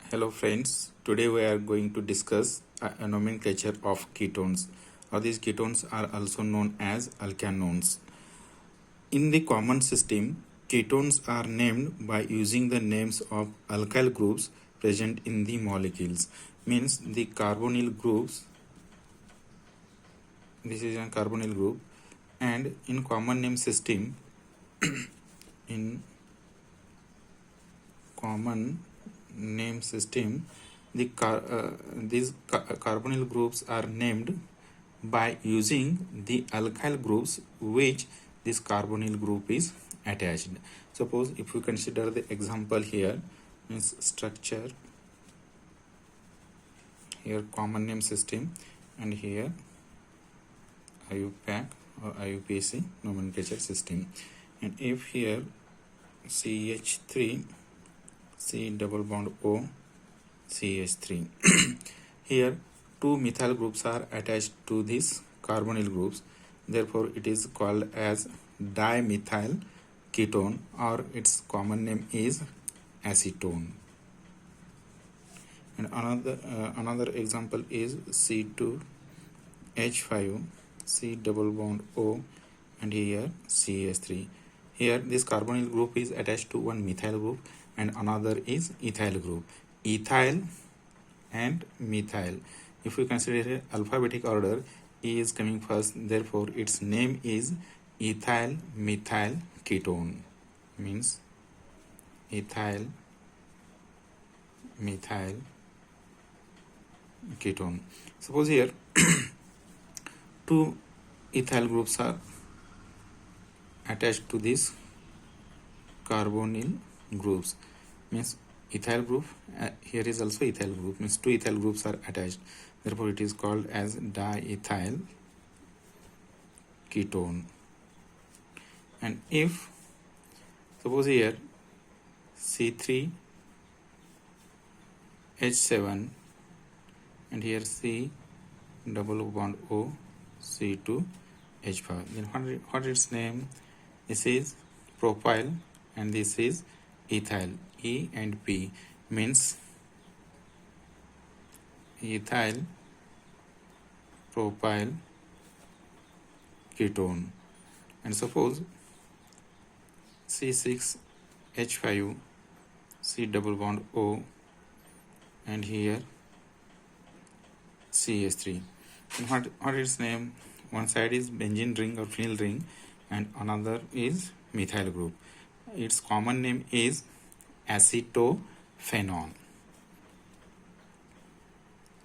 Hello friends, today we are going to discuss a nomenclature of ketones, or these ketones are also known as alkanones. In the common system, ketones are named by using the names of alkyl groups present in the molecules. Means the carbonyl groups, this is a carbonyl group, and in common name system, in common name system, these carbonyl groups are named by using the alkyl groups which this carbonyl group is attached. Suppose if you consider the example here, means structure, here common name system, and here IUPAC or IUPAC nomenclature system, and if here CH3 C double bond O CH3 here two methyl groups are attached to these carbonyl groups, therefore it is called as dimethyl ketone, or its common name is acetone. And another example is C2H5 C double bond O and here CH3. Here this carbonyl group is attached to one methyl group and another is ethyl group. Ethyl and methyl. If we consider alphabetic order, E is coming first, therefore its name is ethyl methyl ketone. Means ethyl methyl ketone. Suppose here two ethyl groups are attached to this carbonyl groups, means ethyl group, here is also ethyl group, means two ethyl groups are attached, therefore it is called as diethyl ketone. And if suppose here C3H7 and here C double bond O C2H5, then what is its name? This is propyl and this is ethyl. E and P means ethyl propyl ketone. And suppose C6H5 C double bond O and here CH3. And what is its name? One side is benzene ring or phenyl ring and another is methyl group. Its common name is acetophenone.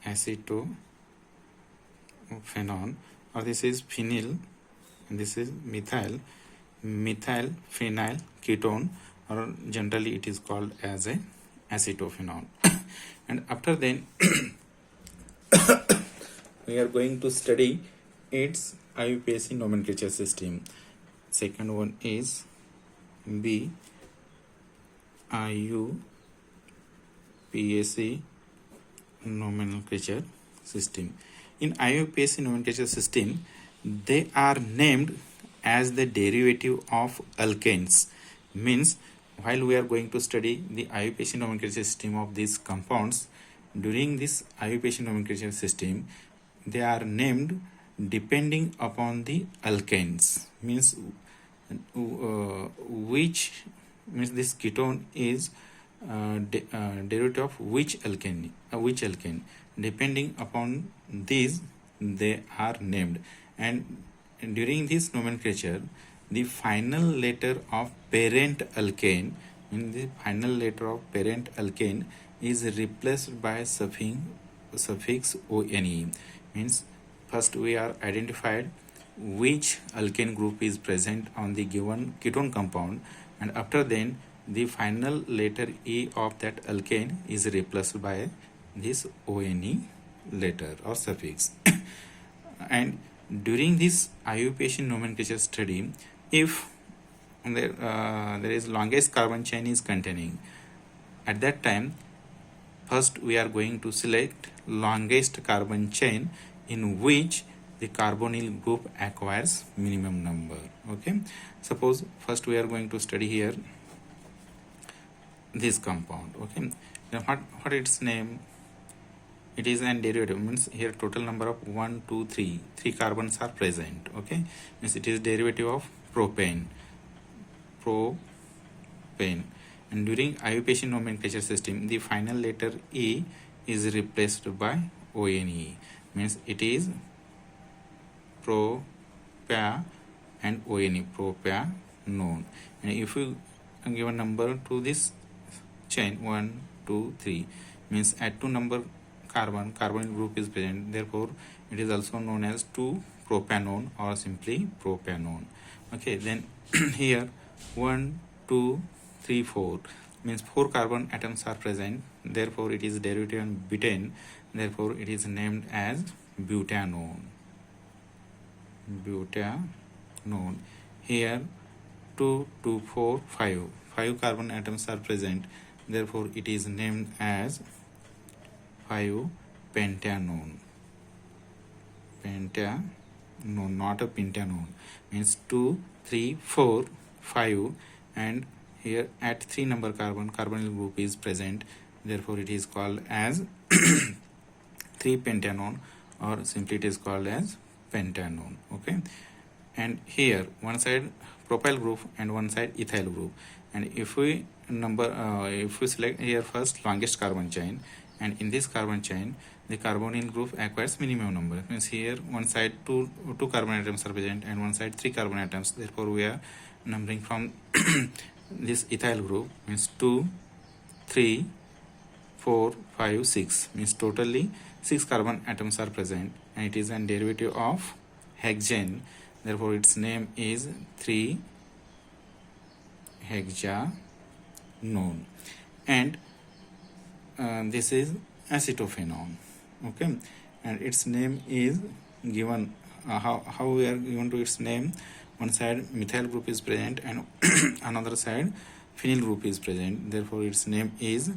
Acetophenone, or this is phenyl and this is methyl phenyl ketone, or generally it is called as a acetophenone. And after then we are going to study its IUPAC nomenclature system. Second one is B IUPAC nomenclature system. In IUPAC nomenclature system, they are named as the derivative of alkanes. Means while we are going to study the IUPAC nomenclature system of these compounds, during this IUPAC nomenclature system, they are named depending upon the alkanes. Means which means this ketone is derivative of which alkane, depending upon these they are named. And during this nomenclature, the final letter of parent alkane, in the final letter of parent alkane is replaced by suffix one. Means first we are identified which alkane group is present on the given ketone compound, and after then the final letter E of that alkane is replaced by this one letter or suffix. And during this IUPAC nomenclature study, if there is longest carbon chain is containing, at that time first we are going to select longest carbon chain in which the carbonyl group acquires minimum number. Okay, suppose first we are going to study here this compound. Okay, Then what its name? It is an derivative, means here total number of 1 2 3 3 carbons are present. Okay, means it is derivative of propane. And during IUPAC nomenclature system, the final letter E is replaced by ONE, means it is propia and ONE, propanone. And if you give a number to this chain 1 2 3, means at 2 number carbon group is present, therefore it is also known as 2 propanone or simply propanone. Okay, then here 1 2 3 4 means 4 carbon atoms are present, therefore it is derivative on butane, therefore it is named as butanone. Here 2 2 4 5 carbon atoms are present, therefore it is named as 5 pentanone. Not a pentanone, means 2 3 4 5, and here at 3 number carbonyl group is present, therefore it is called as 3 pentanone, or simply it is called as pentanone. Okay, and here one side propyl group and one side ethyl group, and if we select here first longest carbon chain, and in this carbon chain the carbonyl group acquires minimum number, means here one side two carbon atoms are present and one side 3 carbon atoms, therefore we are numbering from this ethyl group, means 2 3 4 5 6, means totally 6 carbon atoms are present, and it is a derivative of hexane, therefore its name is 3 hexanone. And this is acetophenone. Okay, and its name is given how we are given to its name. One side methyl group is present and another side phenyl group is present, therefore its name is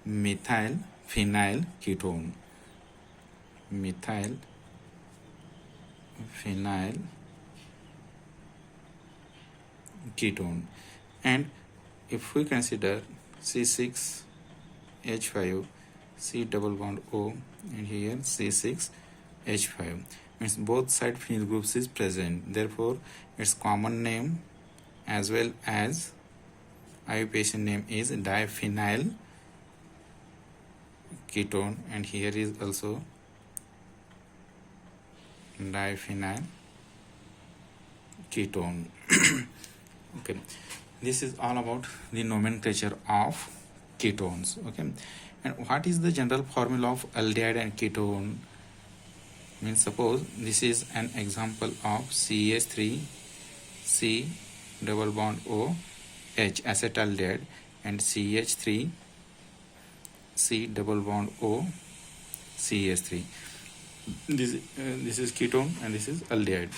methyl phenyl ketone. Methyl phenyl ketone. And if we consider C6H5, C double bond O, and here C6H5, means both side phenyl groups is present, therefore its common name as well as IUPAC name is diphenyl ketone, and here is also diphenyl ketone. Okay, this is all about the nomenclature of ketones. Okay, and what is the general formula of aldehyde and ketone? Means suppose this is an example of CH3 C double bond O H acetaldehyde and CH3 C double bond O CH3. This is ketone and this is aldehyde.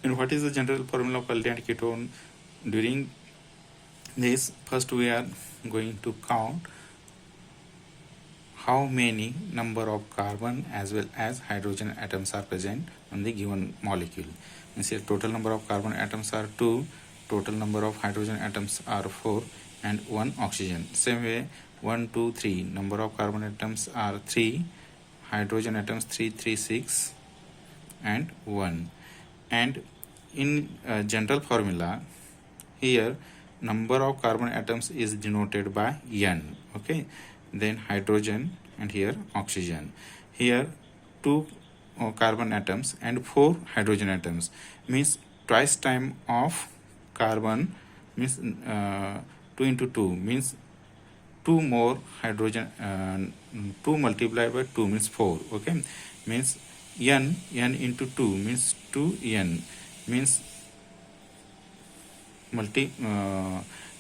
And what is the general formula of aldehyde and ketone? During this, first we are going to count how many number of carbon as well as hydrogen atoms are present on the given molecule. Means here total number of carbon atoms are 2, total number of hydrogen atoms are 4, and 1 oxygen. Same way 1 2 3 number of carbon atoms are 3, hydrogen atoms 3 3 6 and 1. And in general formula, here number of carbon atoms is denoted by N. Okay, then hydrogen and here oxygen. Here 2 carbon atoms and 4 hydrogen atoms, means twice time of carbon, means 2 into 2 means 2 more hydrogen, 2 multiplied by 2 means 4. Okay, means n into 2 means 2n, means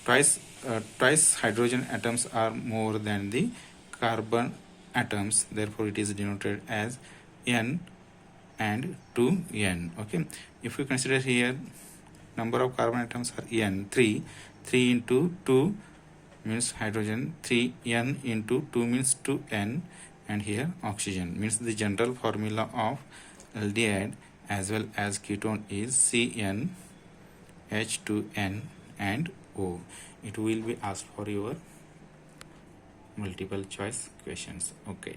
twice hydrogen atoms are more than the carbon atoms, therefore it is denoted as n and 2n. Okay, if we consider here number of carbon atoms are n 3 into 2 means hydrogen, 3n into 2 means 2n, and here oxygen. Means the general formula of aldehyde as well as ketone is CN H2N and O. It will be asked for your multiple choice questions. Okay.